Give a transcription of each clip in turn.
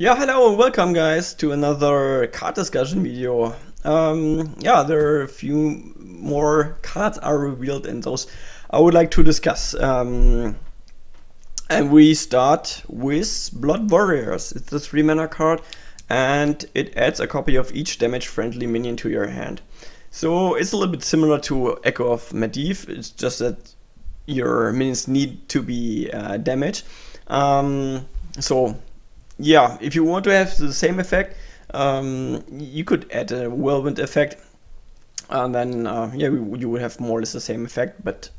Yeah, hello and welcome guys to another card discussion video. Yeah, there are a few more cards are revealed and those I would like to discuss. And we start with Blood Warriors. It's a 3-mana card and it adds a copy of each damage friendly minion to your hand. So it's a little bit similar to Echo of Medivh, it's just that your minions need to be damaged. So yeah, if you want to have the same effect, you could add a Whirlwind effect, and then yeah, you would have more or less the same effect, but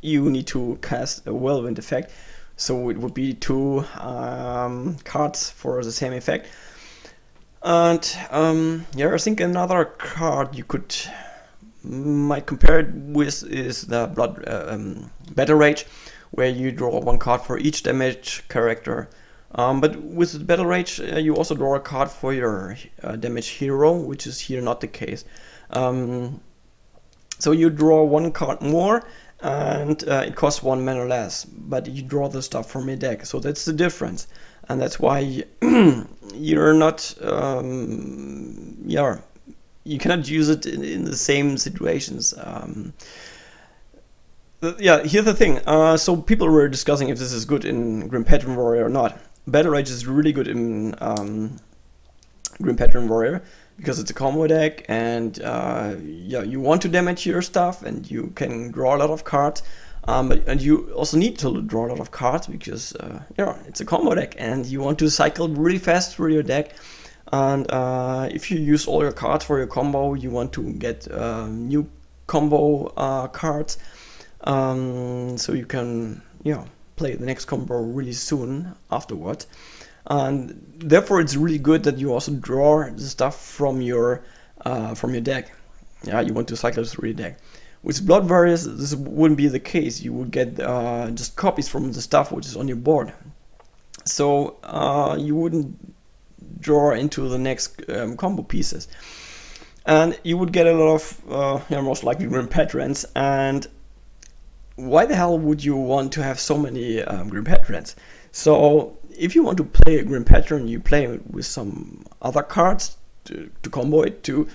you need to cast a Whirlwind effect, so it would be two cards for the same effect. And yeah, I think another card you might compare it with is the Battle Rage, where you draw one card for each damage character. But with Battle Rage, you also draw a card for your damage hero, which is here not the case. So you draw one card more, and it costs 1 mana less, but you draw the stuff from your deck. So that's the difference, and that's why you're not, yeah, you cannot use it in the same situations. Yeah, here's the thing. So people were discussing if this is good in Grim Patron Warrior or not. Battle Rage is really good in Grim Patron Warrior because it's a combo deck, and yeah, you want to damage your stuff and you can draw a lot of cards, and you also need to draw a lot of cards because yeah, it's a combo deck and you want to cycle really fast through your deck. And if you use all your cards for your combo, you want to get new combo cards, so you can, yeah, play the next combo really soon afterwards. And therefore it's really good that you also draw the stuff from your deck. Yeah, you want to cycle through your deck. With Blood Warriors, this wouldn't be the case. You would get just copies from the stuff which is on your board, so you wouldn't draw into the next combo pieces, and you would get a lot of yeah, most likely Grim Patrons. And why the hell would you want to have so many Grim Patrons? So if you want to play a Grim Patron, you play it with some other cards to combo it to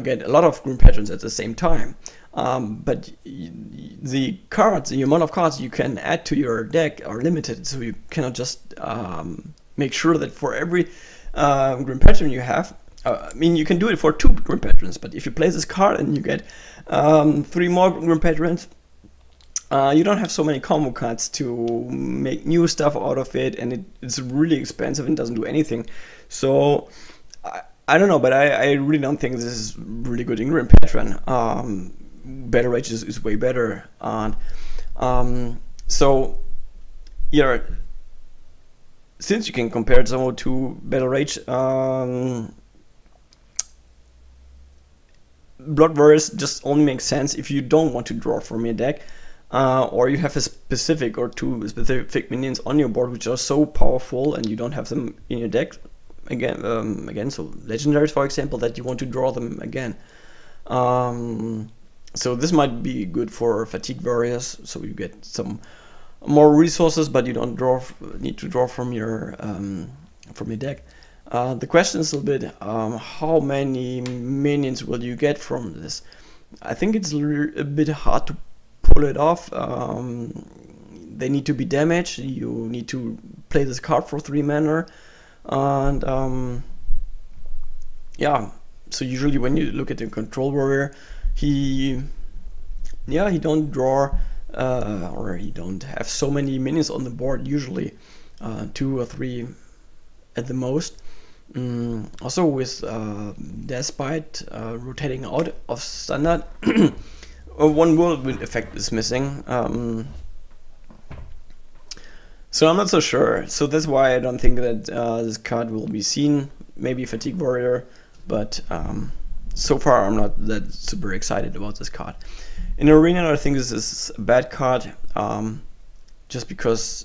get a lot of Grim Patrons at the same time. But the cards, the amount of cards you can add to your deck are limited, so you cannot just make sure that for every Grim Patron you have, I mean, you can do it for 2 Grim Patrons, but if you play this card and you get 3 more Grim Patrons, you don't have so many combo cards to make new stuff out of it, and it's really expensive and doesn't do anything. So I don't know, but I really don't think this is really good in Grim Patron. Battle Rage is way better, and so yeah, since you can compare it somewhat to Battle Rage, Blood Warriors just only makes sense if you don't want to draw from your deck, or you have a specific or 2 specific minions on your board which are so powerful and you don't have them in your deck again, so legendaries, for example, that you want to draw them again. So this might be good for Fatigue Warriors, so you get some more resources, but you don't need to draw from your deck. The question is a little bit, how many minions will you get from this? I think it's a bit hard to pull it off. They need to be damaged. You need to play this card for 3 mana, and yeah. So usually when you look at the Control Warrior, he don't draw, or he don't have so many minions on the board. Usually 2 or 3 at the most. Also with Deathbite rotating out of standard. One Whirlwind effect is missing, so I'm not so sure. So that's why I don't think that this card will be seen. Maybe Fatigue Warrior, but so far I'm not that super excited about this card. In Arena, I think this is a bad card, just because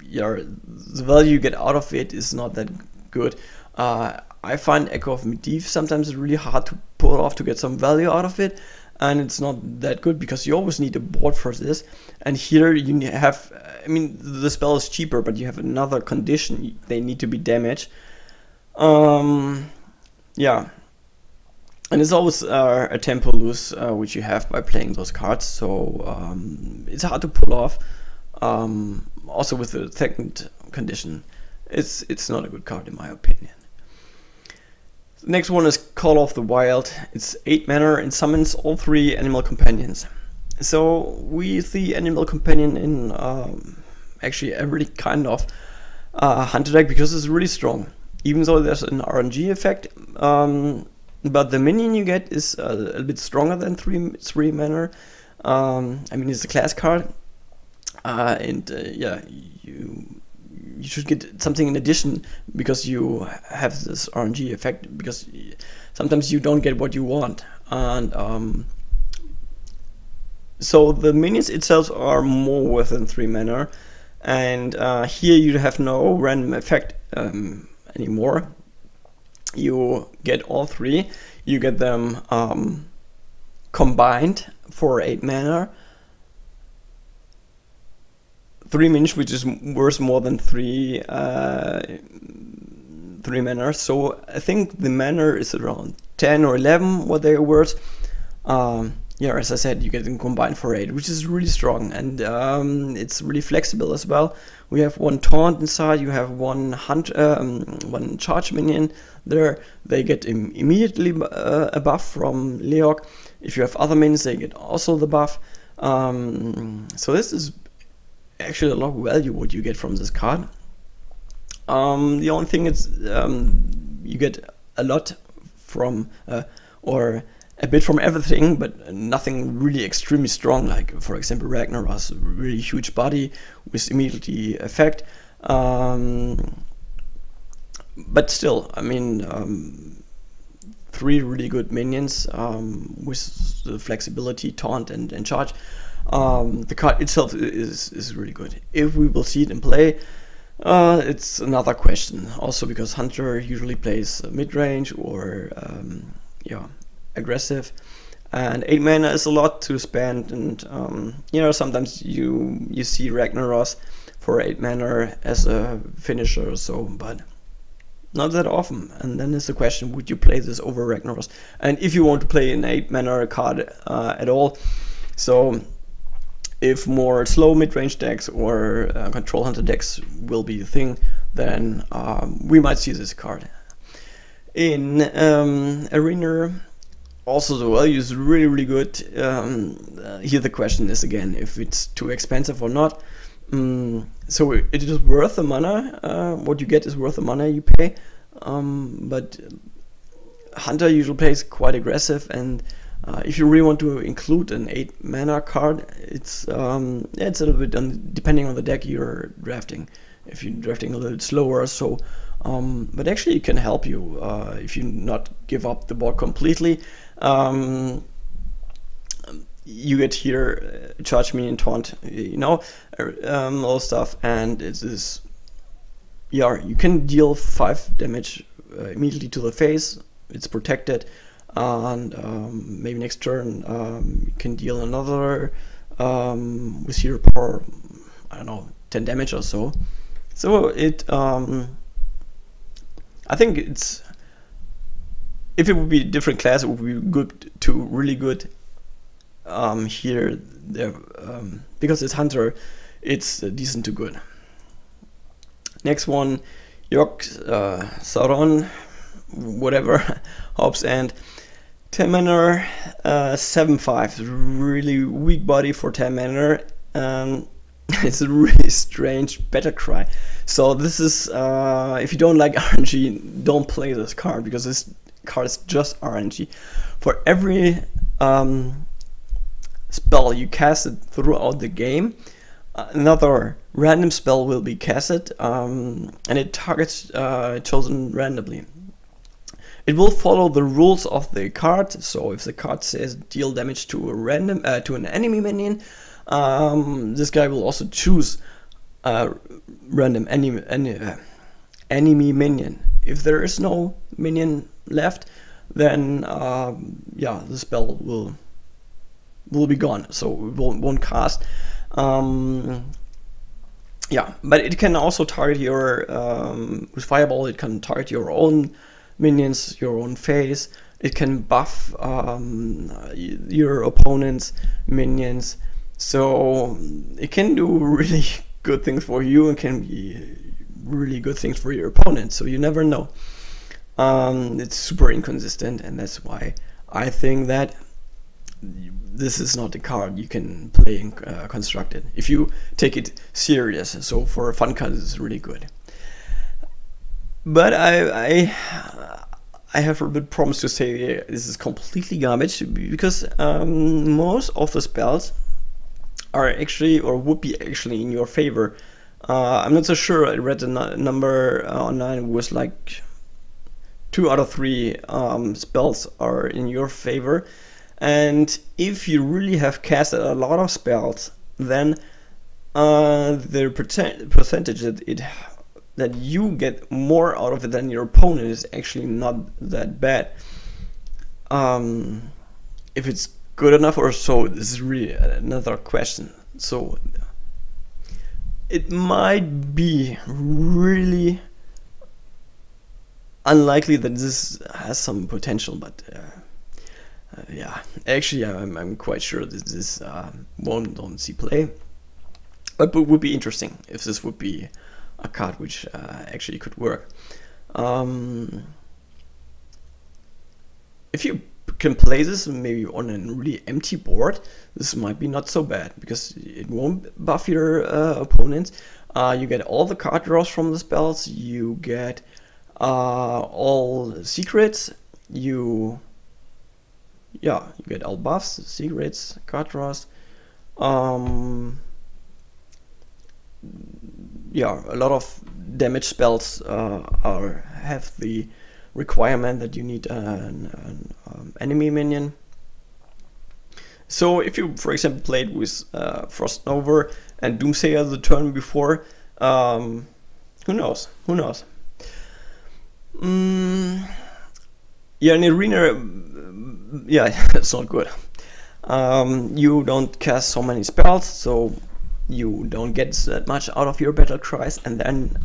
the value you get out of it is not that good. I find Echo of Medivh sometimes really hard to pull off to get some value out of it, and it's not that good because you always need a board for this. And here you have, I mean, the spell is cheaper, but you have another condition: they need to be damaged. Yeah, and it's always a tempo lose which you have by playing those cards, so it's hard to pull off. Also with the second condition, it's not a good card in my opinion. The next one is Call of the Wild. It's 8 mana and summons all 3 animal companions. So we see animal companion in actually every kind of hunter deck because it's really strong. Even though there's an RNG effect, but the minion you get is a little bit stronger than 3 mana. I mean, it's a class card, and yeah, you should get something in addition because you have this RNG effect, because sometimes you don't get what you want. And so the minions itself are more worth than 3 mana, and here you have no random effect anymore. You get all 3, you get them combined for 8 mana. 3 minions, which is worth more than 3 mana. So I think the mana is around 10 or 11 what they are worth. Yeah, as I said, you get them combined for 8, which is really strong, and it's really flexible as well. We have 1 taunt inside, you have 1 1 charge minion there. They get immediately a buff from Leokk. If you have other minions, they get also the buff. So this is actually a lot of value what you get from this card. The only thing is you get a lot from or a bit from everything, but nothing really extremely strong, like for example Ragnaros, really huge body with immediately effect. But still, I mean, 3 really good minions with the flexibility, taunt, and charge. The card itself is really good. If we will see it in play, it's another question. Also because Hunter usually plays mid-range or yeah, aggressive, and 8 mana is a lot to spend. And you know, sometimes you see Ragnaros for 8 mana as a finisher or so, but not that often. And then is the question: would you play this over Ragnaros? And if you want to play an 8 mana card at all, so if more slow mid-range decks or control hunter decks will be the thing, then we might see this card. In Arena, also the value is really good. Here the question is again if it's too expensive or not. So it is worth the mana. What you get is worth the mana you pay. But Hunter usually plays quite aggressive, and if you really want to include an 8 mana card, it's it's a little bit depending on the deck you're drafting. If you're drafting a little slower, so but actually it can help you if you not give up the board completely. You get here charge minion, taunt, you know, all stuff, and it is, yeah, you can deal 5 damage immediately to the face. It's protected, and maybe next turn you can deal another with hero power, I don't know, 10 damage or so. So it I think it's, if it would be a different class, it would be good to really good. Here there, because it's Hunter, it's decent to good. Next one, Yogg Saron, whatever, Hobbs End, 10 mana, 7/5, really weak body for 10 mana. It's a really strange battle cry. So this is, if you don't like RNG, don't play this card, because this card is just RNG. For every spell you cast it throughout the game, another random spell will be casted, and it targets chosen randomly. It will follow the rules of the card. So if the card says deal damage to a random to an enemy minion, this guy will also choose a random enemy minion. If there is no minion left, then yeah, the spell will will be gone, so it won't cast. Yeah, but it can also target your, with Fireball, it can target your own minions, your own face. It can buff your opponent's minions. So it can do really good things for you and can be really good things for your opponent. So you never know. It's super inconsistent, and that's why I think that this is not a card you can play in Constructed if you take it serious. So for a fun card, it's really good. But I have a bit problems to say this is completely garbage, because most of the spells are actually, or would be actually, in your favor. I'm not so sure. I read the number online. It was like 2 out of 3 spells are in your favor. And if you really have casted a lot of spells, then the percentage that you get more out of it than your opponent is actually not that bad. If it's good enough or so, this is really another question. So it might be really unlikely that this has some potential, but yeah, actually I'm quite sure that this won't see play. But it would be interesting if this would be a card which actually could work. If you can play this maybe on a really empty board, this might be not so bad, because it won't buff your opponents. You get all the card draws from the spells, you get all secrets, you get all buffs, secrets, card draws. Yeah, a lot of damage spells have the requirement that you need an enemy minion. So if you, for example, played with Frost Nova and Doomsayer the turn before, who knows? Who knows? Yeah, in Arena, yeah, it's not good. You don't cast so many spells, so you don't get that much out of your battle cries, and then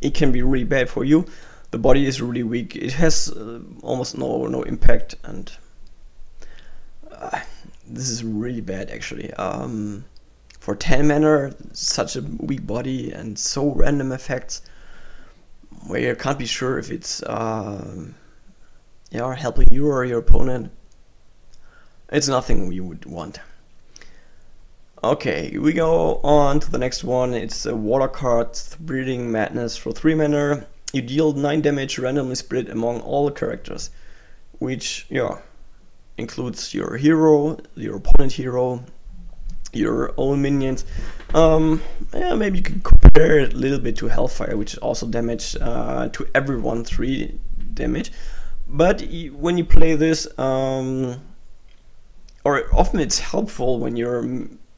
it can be really bad for you. The body is really weak. It has almost no impact, and this is really bad actually. For 10 mana, such a weak body and so random effects, where you can't be sure if it's helping you or your opponent. It's nothing you would want. Okay, we go on to the next one. It's a water card, Breeding Madness. For 3 mana, you deal 9 damage randomly split among all characters, which includes your hero, your opponent hero, your own minions. Maybe you can compare it a little bit to Hellfire, which is also damage to everyone, 3 damage. But when you play this, or often it's helpful when your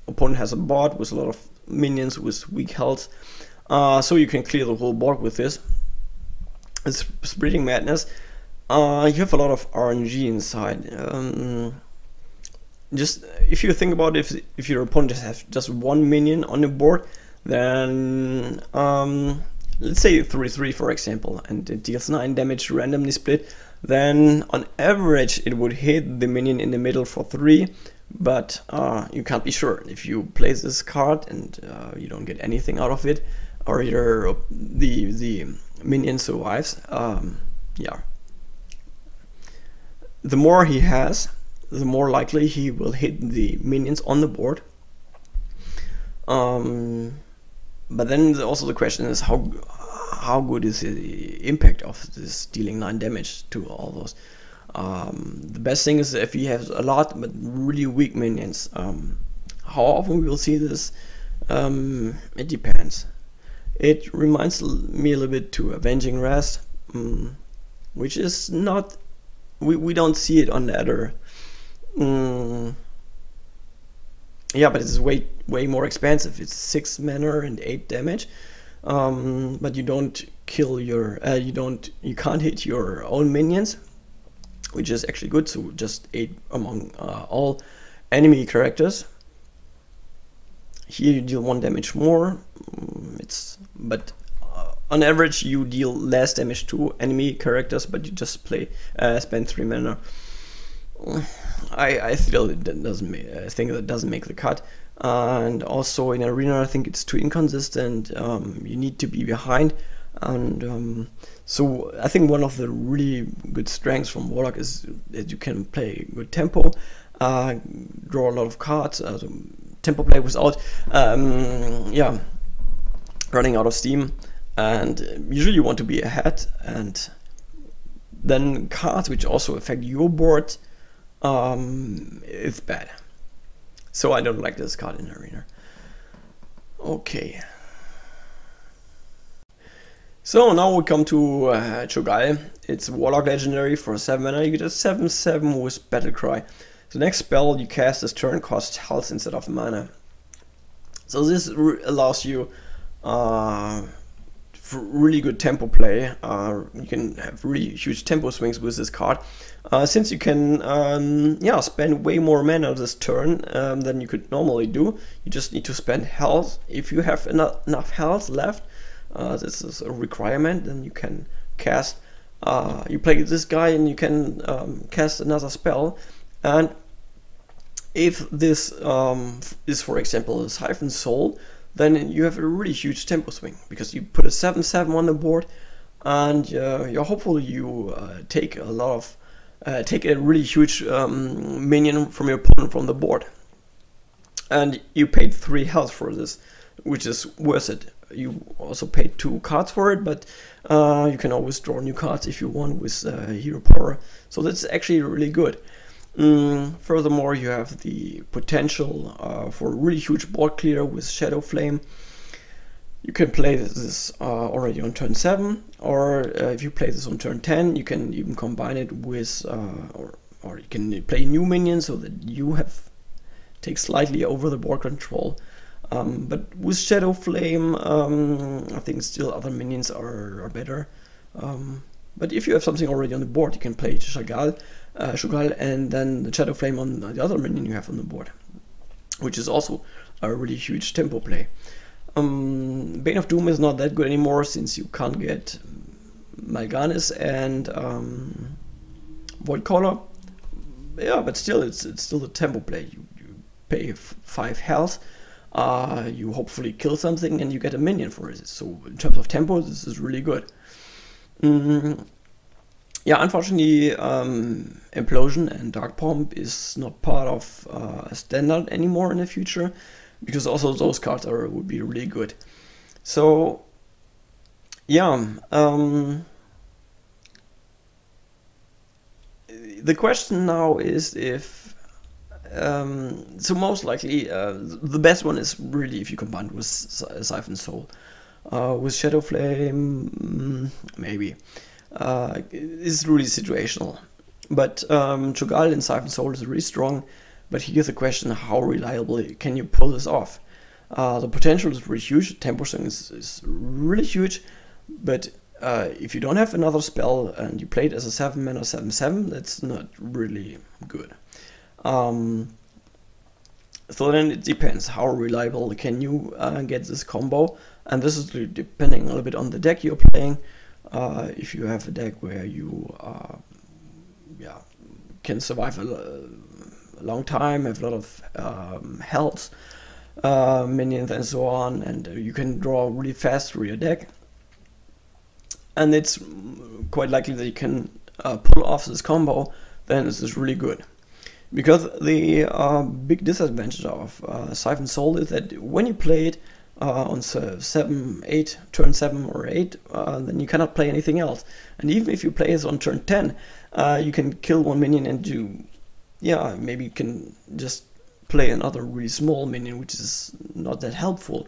opponent has a board with a lot of minions with weak health, so you can clear the whole board with this. It's Breeding Madness. You have a lot of RNG inside. Just if you think about if your opponent has just 1 minion on the board, then let's say 3/3 for example, and it deals 9 damage randomly split, then on average it would hit the minion in the middle for 3. But you can't be sure if you play this card and you don't get anything out of it, or the minion survives. The more he has, the more likely he will hit the minions on the board. But then also the question is how good is the impact of this dealing 9 damage to all those. The best thing is if he has a lot but really weak minions. How often we will see this, it depends. It reminds me a little bit to Avenging Rest, which is not, we don't see it on the other. Yeah, but it's way more expensive. It's 6 mana and 8 damage, but you don't kill your, you can't hit your own minions. which is actually good. So just 8 among all enemy characters. Here you deal 1 damage more. But on average you deal less damage to enemy characters, but you just spend 3 mana. I still think that doesn't make the cut. And also in Arena I think it's too inconsistent. You need to be behind, and so I think one of the really good strengths from Warlock is that you can play good tempo, draw a lot of cards, tempo play without running out of steam, and usually you want to be ahead, and then cards which also affect your board is bad. So I don't like this card in Arena. Okay. So now we come to Cho'Gall. It's Warlock Legendary for 7 mana. You get a 7/7 with Battlecry. The next spell you cast this turn costs health instead of mana. So this allows you for really good tempo play. You can have really huge tempo swings with this card. Since you can spend way more mana this turn than you could normally do. You just need to spend health. If you have enough health left, this is a requirement, then you can cast, you play this guy and you can cast another spell. And if this is, for example, a Siphon Soul, then you have a really huge tempo swing, because you put a 7/7 on the board, and you're hopefully you take a really huge minion from your opponent from the board. And you paid 3 health for this, which is worth it. You also paid 2 cards for it, but you can always draw new cards if you want with hero power. So that's actually really good. Furthermore, you have the potential for a really huge board clear with Shadow Flame. You can play this already on turn 7, or if you play this on turn 10, you can even combine it with, or you can play new minions so that you take slightly over the board control. But with Shadow Flame, I think still other minions are better. But if you have something already on the board, you can play Cho'Gall, and then the Shadow Flame on the other minion you have on the board, which is also a really huge tempo play. Bane of Doom is not that good anymore, since you can't get Mal'Ganis and Voidcaller. Yeah, but still, it's still a tempo play. You pay 5 health, you hopefully kill something, and you get a minion for it. So in terms of tempo, this is really good. Yeah, unfortunately, Implosion and Dark Pomp is not part of Standard anymore in the future, because also those cards would be really good. So yeah, the question now is if so most likely the best one is really if you combine it with Siphon Soul. With Shadow Flame, maybe. It's really situational. But Cho'Gall and Siphon Soul is really strong. But here's the question: how reliable can you pull this off? The potential is really huge. Tempo swing is really huge. But if you don't have another spell and you play it as a 7 mana 7/7, that's not really good. So then it depends how reliable can you get this combo, and this is depending a little bit on the deck you're playing. If you have a deck where you can survive a long time, have a lot of health, minions and so on, and you can draw really fast through your deck, and it's quite likely that you can pull off this combo, then this is really good. Because the big disadvantage of Siphon Soul is that when you play it on 7, 8, turn 7 or 8, then you cannot play anything else. And even if you play this on turn 10, you can kill one minion and maybe you can just play another really small minion, which is not that helpful.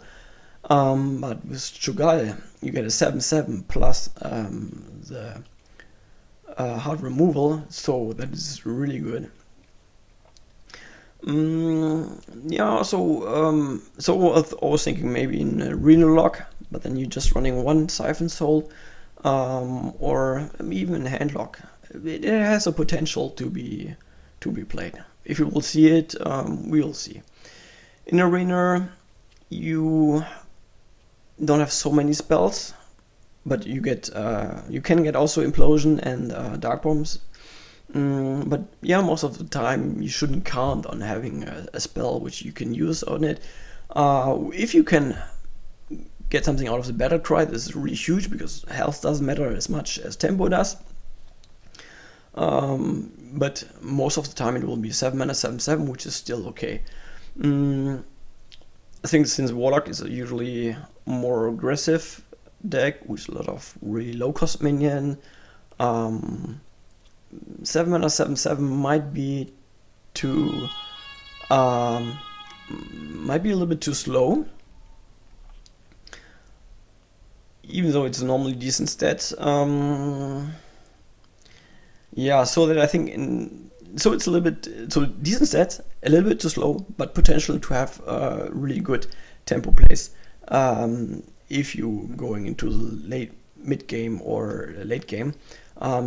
But with Cho'Gall, you get a 7/7 plus the hard removal, so that is really good. So I was thinking maybe in a Reno Lock, but then you're just running one Siphon Soul, or even in Handlock. it has a potential to be played. If you will see it, we will see. In Arena, you don't have so many spells, but you can get also Implosion and Dark Bombs. But yeah, most of the time you shouldn't count on having a spell which you can use on it. If you can get something out of the Battle Cry, this is really huge, because health doesn't matter as much as tempo does. But most of the time it will be 7 mana 7/7, which is still okay. I think since Warlock is a usually more aggressive deck with a lot of really low cost minion, 7 mana 7/7 might be a little bit too slow, even though it's a normally decent stat. Yeah, so that I think so it's a little bit decent stats, a little bit too slow, but potential to have really good tempo plays if you going into the mid game or late game.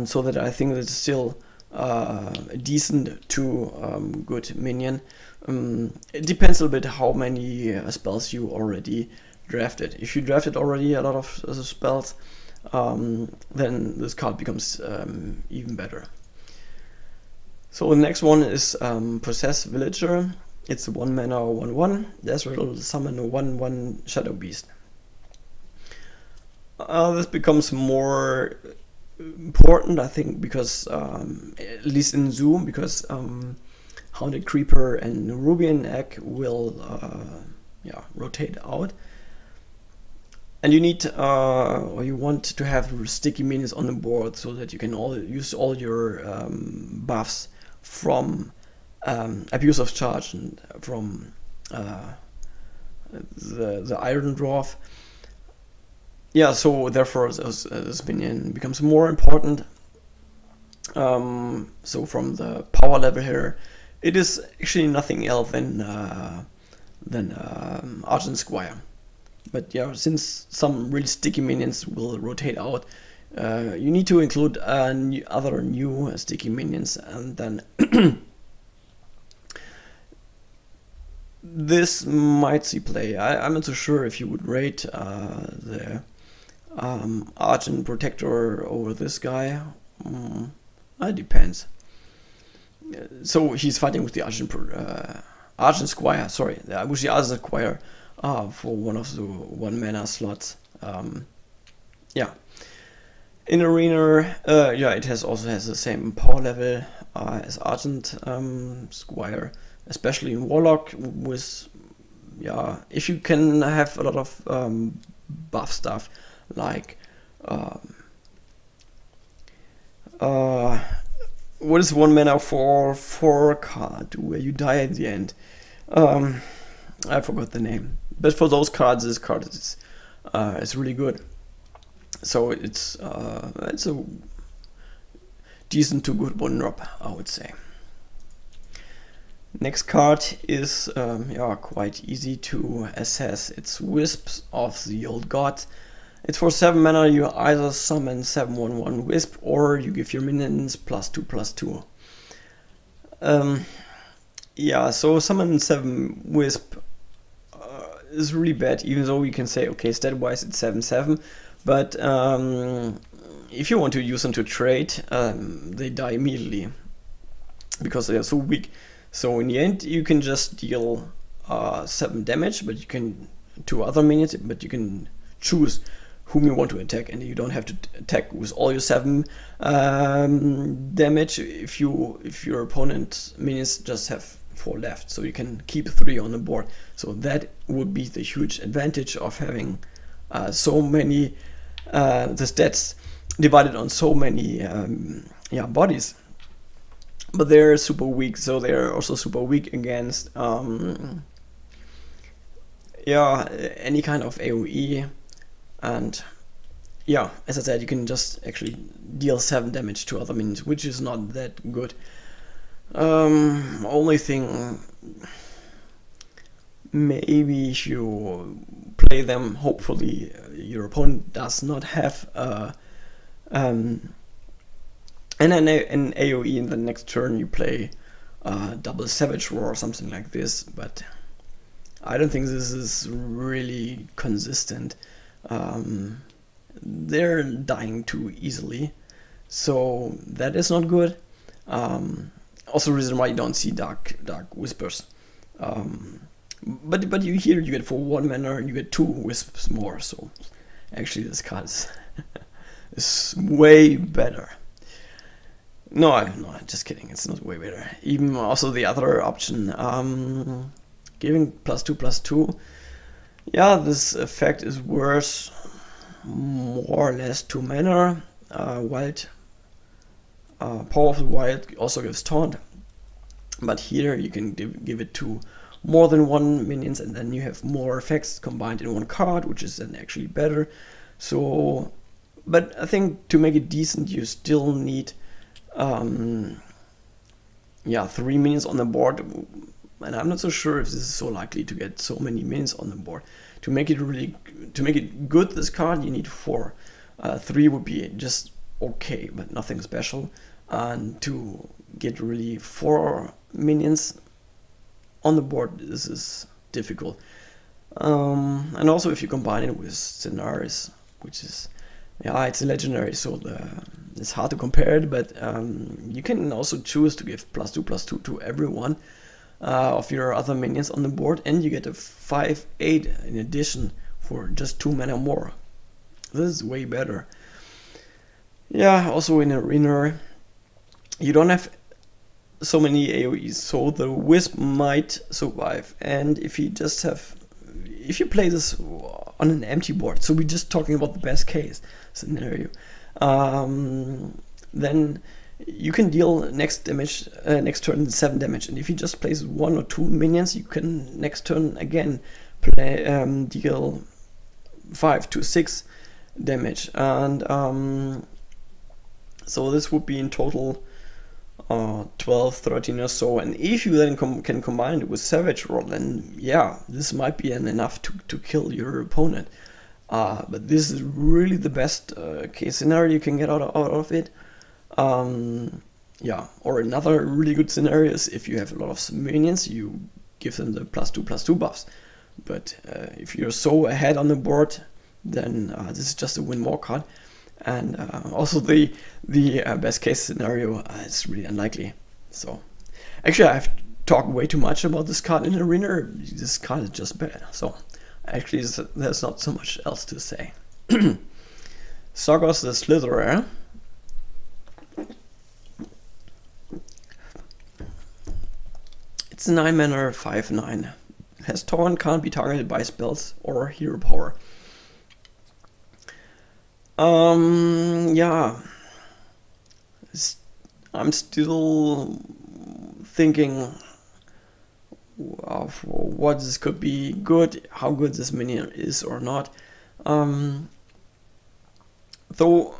So that I think it's still decent to good minion. It depends a little bit how many spells you already drafted. If you drafted already a lot of spells, then this card becomes even better. So the next one is Possess Villager. It's a 1 mana 1/1. Desert summon a 1/1 Shadow Beast. This becomes more important, I think, because at least in Zoo, because Hounded Creeper and Rubian Egg will rotate out. And you need, or you want to have sticky minions on the board so that you can use all your buffs from Abuse of Charge and from the Iron Dwarf. Yeah, so therefore this minion becomes more important. So from the power level here, it is actually nothing else than Argent Squire. But yeah, since some really sticky minions will rotate out, you need to include other new sticky minions, and then this might see play. I'm not so sure if you would rate the Argent Protector over this guy. It depends. So he's fighting with the Argent Squire, sorry, with the Argent Squire for one of the 1 mana slots. Yeah. In Arena, it also has the same power level as Argent Squire, especially in Warlock. With if you can have a lot of buff stuff like what is 1 mana for 4 card where you die at the end? I forgot the name, but for those cards, this card is really good. So it's a decent to good 1-drop, I would say. Next card is quite easy to assess. It's Wisps of the Old God. It's for 7 mana. You either summon 7/1/1 Wisp, or you give your minions +2/+2. So summon 7 Wisp is really bad, even though you can say, okay, stat-wise it's 7/7, but if you want to use them to trade, they die immediately because they are so weak. So in the end, you can just deal 7 damage, but you can to other minions, but you can choose whom you want to attack, and you don't have to attack with all your 7 damage if your opponent's minions just have 4 left, so you can keep 3 on the board. So that would be the huge advantage of having so many the stats divided on so many bodies. But they're super weak, so they're also super weak against any kind of AoE. And yeah, as I said, you can just actually deal 7 damage to other minions, which is not that good. Only thing, maybe if you play them, hopefully your opponent does not have And then in AoE in the next turn you play double Savage Roar or something like this, but I don't think this is really consistent. They're dying too easily, so that is not good. Also, reason why you don't see Dark Whispers. But you here you get for 1 mana and you get 2 Wisps more. So actually, this card is way better. No, just kidding. It's not way better. Even also the other option, giving +2/+2. Yeah, this effect is worse. More or less 2 mana. Wild, powerful wild also gives taunt, but here you can give it to more than 1 minions, and then you have more effects combined in 1 card, which is then actually better. So, but I think to make it decent, you still need, yeah, 3 minions on the board, and I'm not so sure if this is so likely to get so many minions on the board. To make it good, this card, you need 4. 3 would be just okay, but nothing special. And to get really 4 minions on the board, this is difficult. And also if you combine it with Stellaris, which is, yeah, it's a legendary, so it's hard to compare it, but you can also choose to give +2/+2 to everyone of your other minions on the board, and you get a 5/8 in addition for just 2 mana more. This is way better. Yeah, also in Arena, you don't have so many AoEs, so the Wisp might survive. And if you play this on an empty board, so we're just talking about the best case scenario, then you can deal next turn 7 damage, and if you just place 1 or 2 minions, you can next turn again deal 5 to 6 damage, and so this would be in total 12, 13 or so. And if you then can combine it with Savage Roar, then yeah, this might be enough to kill your opponent. But this is really the best case scenario you can get out of it. Yeah, or another really good scenario is if you have a lot of minions, you give them the +2/+2 buffs. But if you're so ahead on the board, then this is just a win more card. And also the best case scenario is really unlikely. So actually I've talked way too much about this card in Arena. This card is just bad. So actually there's not so much else to say. Sargos the Slitherer. It's 9 mana, 5/9. Has taunt, can't be targeted by spells or hero power. Yeah, I'm still thinking of what this could be good, how good this minion is or not. Though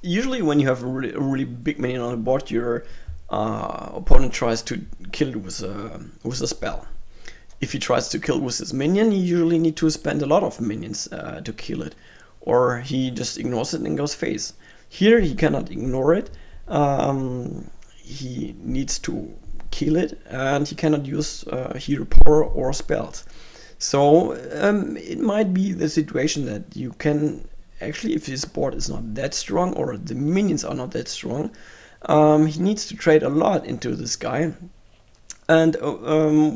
usually when you have a really big minion on the board, your opponent tries to kill it with a spell. If he tries to kill with his minion, you usually need to spend a lot of minions to kill it, or he just ignores it and goes face. Here he cannot ignore it. He needs to kill it, and he cannot use hero power or spells. So it might be the situation that you can actually, if his board is not that strong or the minions are not that strong, he needs to trade a lot into this guy. And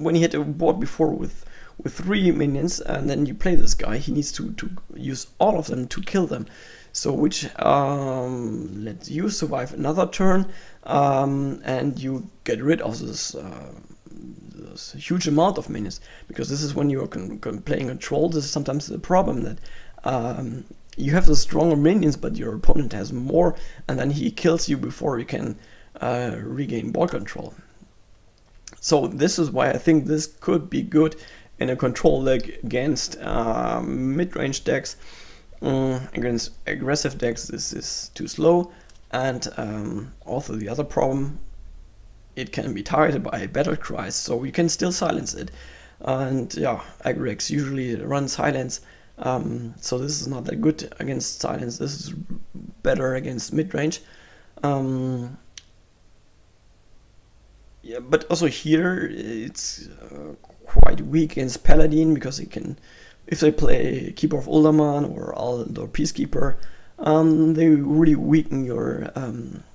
when he had a board before with 3 minions, and then you play this guy, he needs to use all of them to kill them. So which lets you survive another turn, and you get rid of this huge amount of minions. Because this is when you are playing control, this is sometimes the problem, that you have the stronger minions, but your opponent has more, and then he kills you before you can regain board control. So this is why I think this could be good in a control deck against mid-range decks. Against aggressive decks, this is too slow, and also the other problem, it can be targeted by battle cries, so you can still silence it. And yeah, aggro decks usually run silence, so this is not that good against silence. This is better against mid-range. Yeah, but also here it's quite weak against Paladin, because he can, if they play Keeper of Uldaman or Aldor Peacekeeper, they really weaken your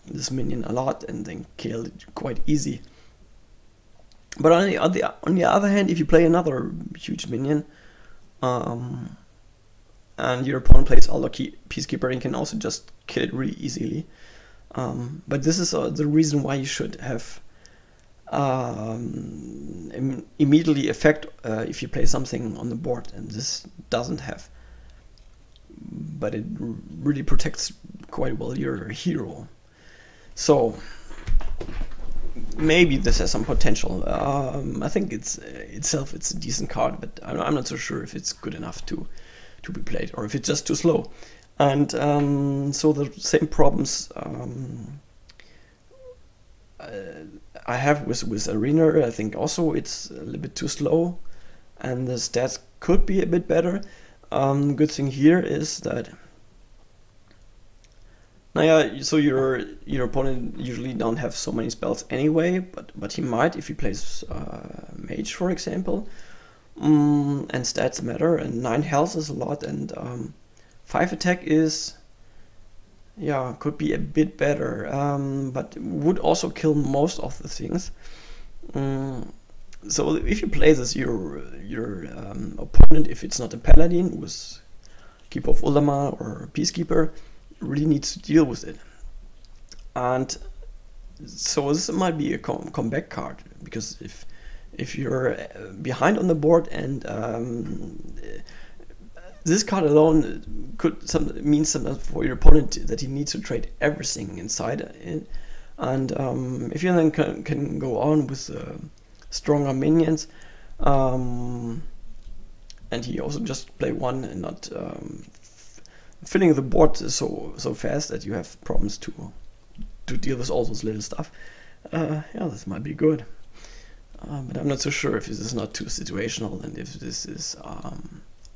this minion a lot and then kill it quite easy. But on the other hand, if you play another huge minion, and your opponent plays Aldor Peacekeeper, you can also just kill it really easily. But this is the reason why you should have immediately effect if you play something on the board, and this doesn't have. But it really protects quite well your hero. So maybe this has some potential. I think it's a decent card, but I'm not so sure if it's good enough to be played, or if it's just too slow. And so the same problems I have with Arena. I think also it's a little bit too slow, and the stats could be a bit better. Good thing here is that, so your opponent usually don't have so many spells anyway, but he might if he plays Mage, for example. And stats matter, and 9 health is a lot, and 5 attack is, yeah, could be a bit better, but would also kill most of the things. So if you play this, your opponent, if it's not a Paladin with Keeper of Uldaman or Peacekeeper, really needs to deal with it. And so this might be a comeback card, because if you're behind on the board, and this card alone could mean something for your opponent, that he needs to trade everything inside it. And if you then can go on with stronger minions, and he also just play one and not filling the board so fast that you have problems to deal with all those little stuff. Yeah, this might be good, but I'm not so sure if this is not too situational, and if this is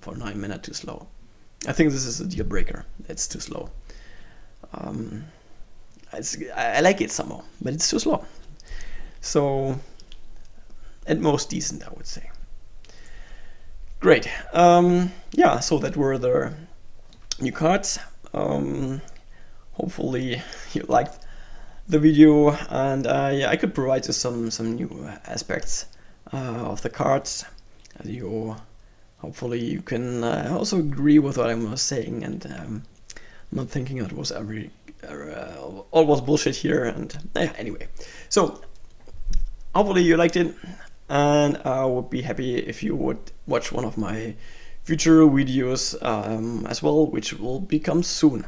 for 9 mana too slow. I think this is a deal breaker. It's too slow. I like it somehow, but it's too slow. So at most decent, I would say. Great. Yeah, so that were the new cards. Hopefully you liked the video, and yeah, I could provide you some new aspects of the cards. Hopefully you can also agree with what I was saying, and not thinking that it was all was bullshit here. And yeah, anyway, so hopefully you liked it, and I would be happy if you would watch one of my future videos as well, which will become soon.